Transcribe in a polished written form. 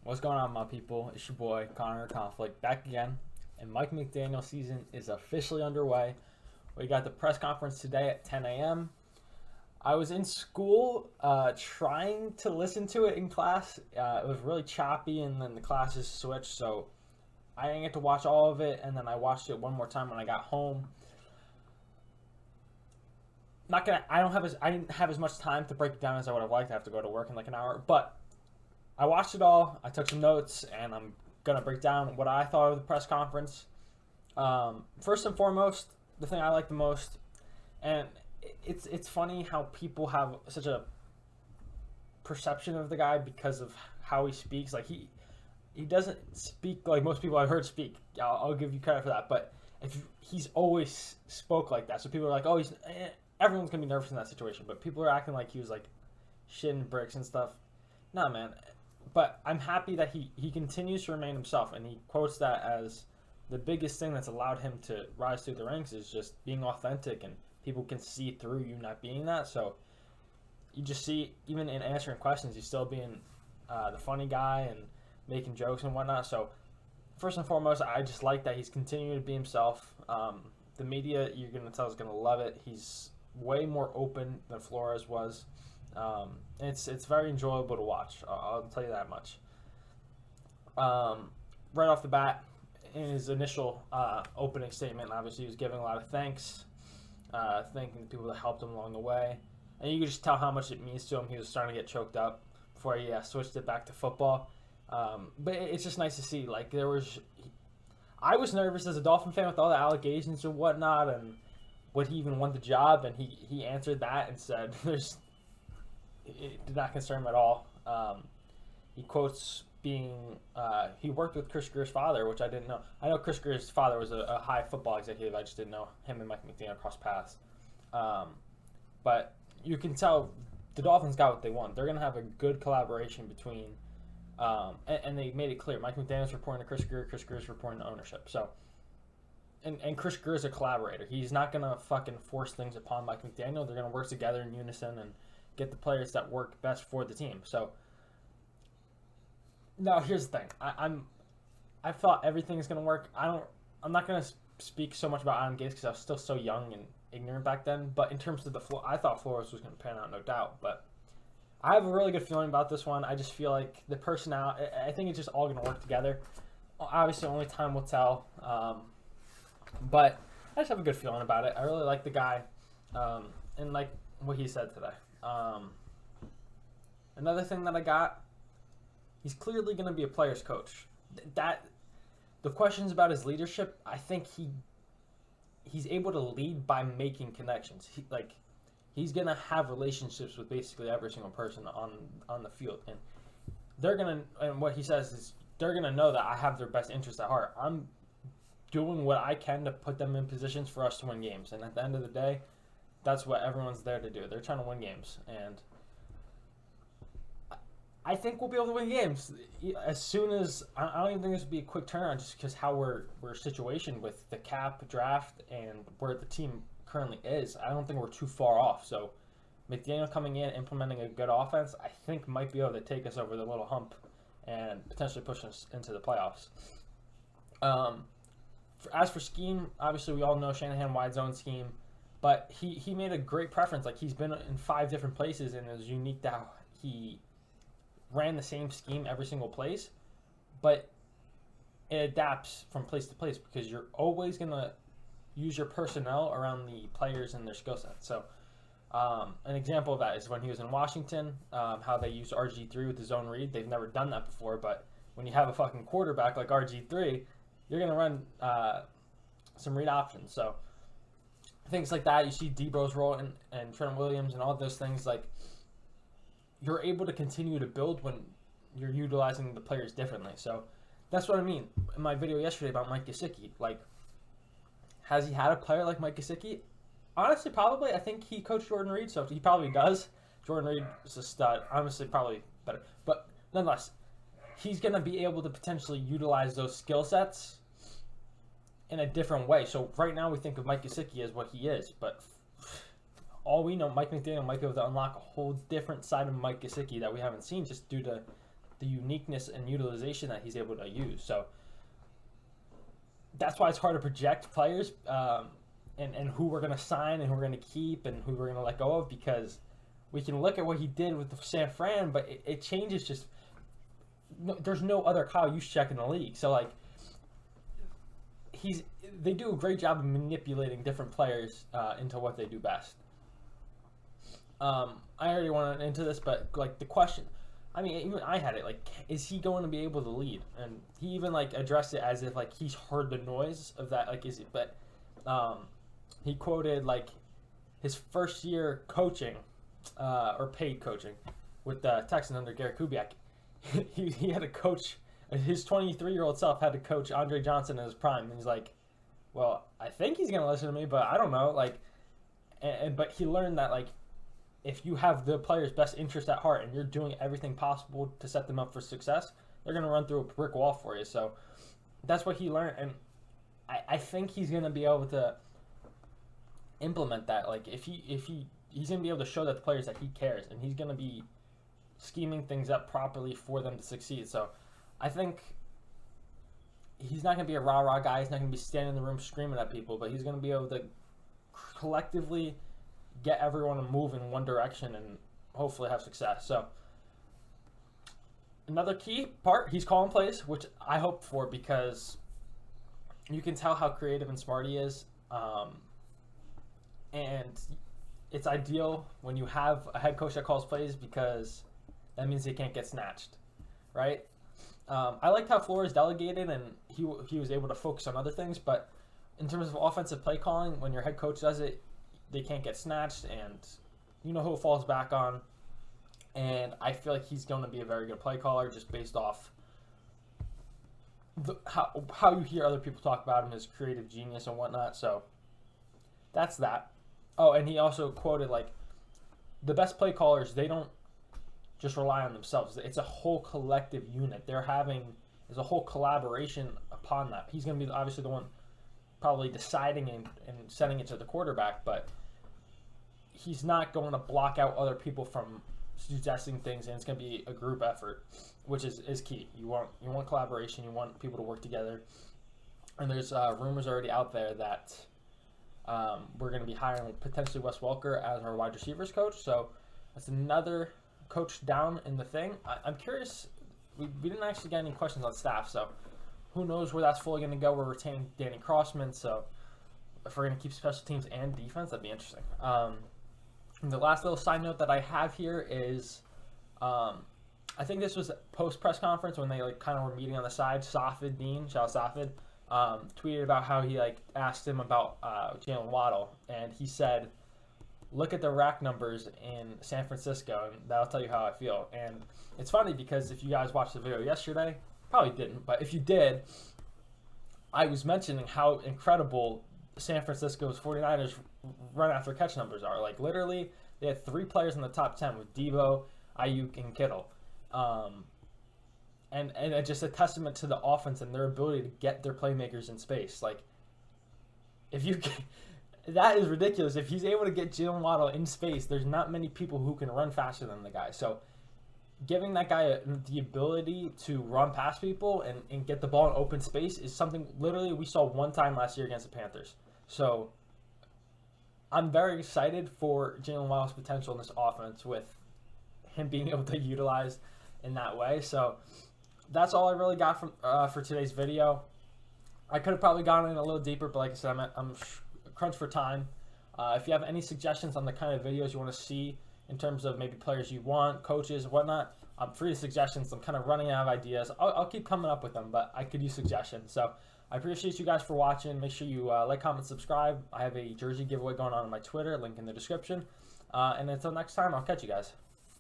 What's going on, my people? It's your boy, Connor Conflict, back again. And Mike McDaniel season is officially underway. We got the press conference today at 10 a.m. I was in school trying to listen to it in class. It was really choppy, and then the classes switched, so I didn't get to watch all of it, and then I watched it one more time when I got home. I didn't have as much time to break it down as I would have liked. I have to go to work in like an hour, but I watched it all. I took some notes, and I'm gonna break down what I thought of the press conference. First and foremost, the thing I like the most, and it's funny how people have such a perception of the guy because of how he speaks. Like he doesn't speak like most people I've heard speak. I'll give you credit for that, but if he's always spoke like that, so people are like, oh, everyone's gonna be nervous in that situation. But people are acting like he was like shitting bricks and stuff. Nah, man. But I'm happy that he continues to remain himself, and he quotes that as the biggest thing that's allowed him to rise through the ranks is just being authentic, and people can see through you not being that. So you just see, even in answering questions, he's still being the funny guy and making jokes and whatnot. So first and foremost, I just like that he's continuing to be himself. The media, you're going to tell, is going to love it. He's way more open than Flores was. It's very enjoyable to watch. I'll tell you that much. Right off the bat, in his initial opening statement, obviously he was giving a lot of thanks, thanking the people that helped him along the way, and you could just tell how much it means to him. He was starting to get choked up before he switched it back to football. But it's just nice to see. Like I was nervous as a Dolphin fan with all the allegations and whatnot, and would he even want the job? And he answered that and said, it did not concern him at all. He quotes he worked with Chris Greer's father, which I didn't know. I know Chris Greer's father was a high football executive. I just didn't know him and Mike McDaniel crossed paths. But you can tell the Dolphins got what they want. They're going to have a good collaboration between, and they made it clear. Mike McDaniel's reporting to Chris Greer. Chris Greer's reporting to ownership. So, and Chris Greer's a collaborator. He's not going to fucking force things upon Mike McDaniel. They're going to work together in unison and get the players that work best for the team. So now here's the thing. I thought everything is gonna work. I'm not gonna speak so much about Adam Gase because I was still so young and ignorant back then. But in terms of the floor, I thought Flores was gonna pan out, no doubt. But I have a really good feeling about this one. I just feel like the personnel. I think it's just all gonna work together. Obviously, only time will tell. But I just have a good feeling about it. I really like the guy, and like what he said today. Another thing that I got, he's clearly going to be a player's coach. The questions about his leadership, I think he's able to lead by making connections. He's going to have relationships with basically every single person on the field, and and what he says is they're going to know that I have their best interest at heart. I'm doing what I can to put them in positions for us to win games, and at the end of the day, that's what everyone's there to do. They're trying to win games, and I think we'll be able to win games as soon as. I don't even think this will be a quick turnaround, just because how we're situationed with the cap draft and where the team currently is. I don't think we're too far off. So McDaniel coming in, implementing a good offense, I think might be able to take us over the little hump and potentially push us into the playoffs. As for scheme, obviously we all know Shanahan wide zone scheme. But he made a great preference. Like, he's been in 5 different places, and it was unique that he ran the same scheme every single place. But it adapts from place to place because you're always going to use your personnel around the players and their skill set. So an example of that is when he was in Washington, how they used RG3 with the zone read. They've never done that before, but when you have a fucking quarterback like RG3, you're going to run some read options. So things like that, you see Debo's role and Trent Williams and all those things, like, you're able to continue to build when you're utilizing the players differently. So that's what I mean in my video yesterday about Mike Gesicki. Like, has he had a player like Mike Gesicki? Honestly, probably. I think he coached Jordan Reed, so he probably does. Jordan Reed is a stud. Honestly, probably better. But nonetheless, he's going to be able to potentially utilize those skill sets in a different way. So right now we think of Mike Gesicki as what he is, but all we know, Mike McDaniel might be able to unlock a whole different side of Mike Gesicki that we haven't seen just due to the uniqueness and utilization that he's able to use. So that's why it's hard to project players and who we're going to sign and who we're going to keep and who we're going to let go of, because we can look at what he did with the San Fran, but it changes just. There's no other Kyle Juszczyk in the league. So, like, they do a great job of manipulating different players into what they do best. I already went into this, but, like, the question, I mean, even I had it, like, is he going to be able to lead? And he even, like, addressed it as if, like, he's heard the noise of that, like, is it, but he quoted, like, his first year coaching, or paid coaching, with the Texans under Gary Kubiak. He had to coach, his 23-year-old self had to coach Andre Johnson in his prime, and he's like, well, I think he's going to listen to me, but I don't know, like, but he learned that, like, if you have the player's best interest at heart and you're doing everything possible to set them up for success, they're going to run through a brick wall for you. So that's what he learned, and I think he's going to be able to implement that. Like, if he's going to be able to show that the players that he cares, and he's going to be scheming things up properly for them to succeed. So I think he's not going to be a rah-rah guy. He's not going to be standing in the room screaming at people, but he's going to be able to collectively get everyone to move in one direction and hopefully have success. So another key part, he's calling plays, which I hope for, because you can tell how creative and smart he is. And it's ideal when you have a head coach that calls plays, because that means they can't get snatched, right? I liked how Flores delegated and he was able to focus on other things, but in terms of offensive play calling, when your head coach does it, they can't get snatched, and you know who it falls back on. And I feel like he's going to be a very good play caller, just based off how you hear other people talk about him, his creative genius and whatnot. So that's that. Oh, and he also quoted, like, the best play callers, they don't just rely on themselves. It's a whole collective unit. There's a whole collaboration upon that. He's going to be obviously the one probably deciding and sending it to the quarterback, but he's not going to block out other people from suggesting things, and it's going to be a group effort, which is key. You want collaboration. You want people to work together. And there's rumors already out there that we're going to be hiring potentially Wes Welker as our wide receivers coach. So that's another coach down in the thing. I'm curious. We didn't actually get any questions on staff, so who knows where that's fully going to go. We're retaining Danny Crossman, so if we're going to keep special teams and defense, that'd be interesting. The last little side note that I have here is, I think this was post press conference when they kind of were meeting on the side. Safid Dean, shout out Safid, tweeted about how he asked him about Jalen Waddle, and he said, "Look at the rack numbers in San Francisco, and that'll tell you how I feel." And it's funny because if you guys watched the video yesterday, probably didn't, but if you did, I was mentioning how incredible San Francisco's 49ers run after catch numbers are. Like, literally, they had 3 players in the top 10 with Deebo, Ayuk, and Kittle. And it's just a testament to the offense and their ability to get their playmakers in space. Like, that is ridiculous. If he's able to get Jalen Waddle in space, there's not many people who can run faster than the guy. So giving that guy the ability to run past people and get the ball in open space is something literally we saw one time last year against the Panthers. So I'm very excited for Jalen Waddle's potential in this offense with him being able to utilize in that way. So that's all I really got from for today's video. I could have probably gone in a little deeper, but like I said, I'm crunched for time. If you have any suggestions on the kind of videos you want to see in terms of maybe players you want, coaches, whatnot, I'm free to suggestions. I'm kind of running out of ideas. I'll keep coming up with them, but I could use suggestions. So I appreciate you guys for watching. Make sure you like, comment, subscribe. I have a jersey giveaway going on my Twitter, link in the description. And until next time, I'll catch you guys.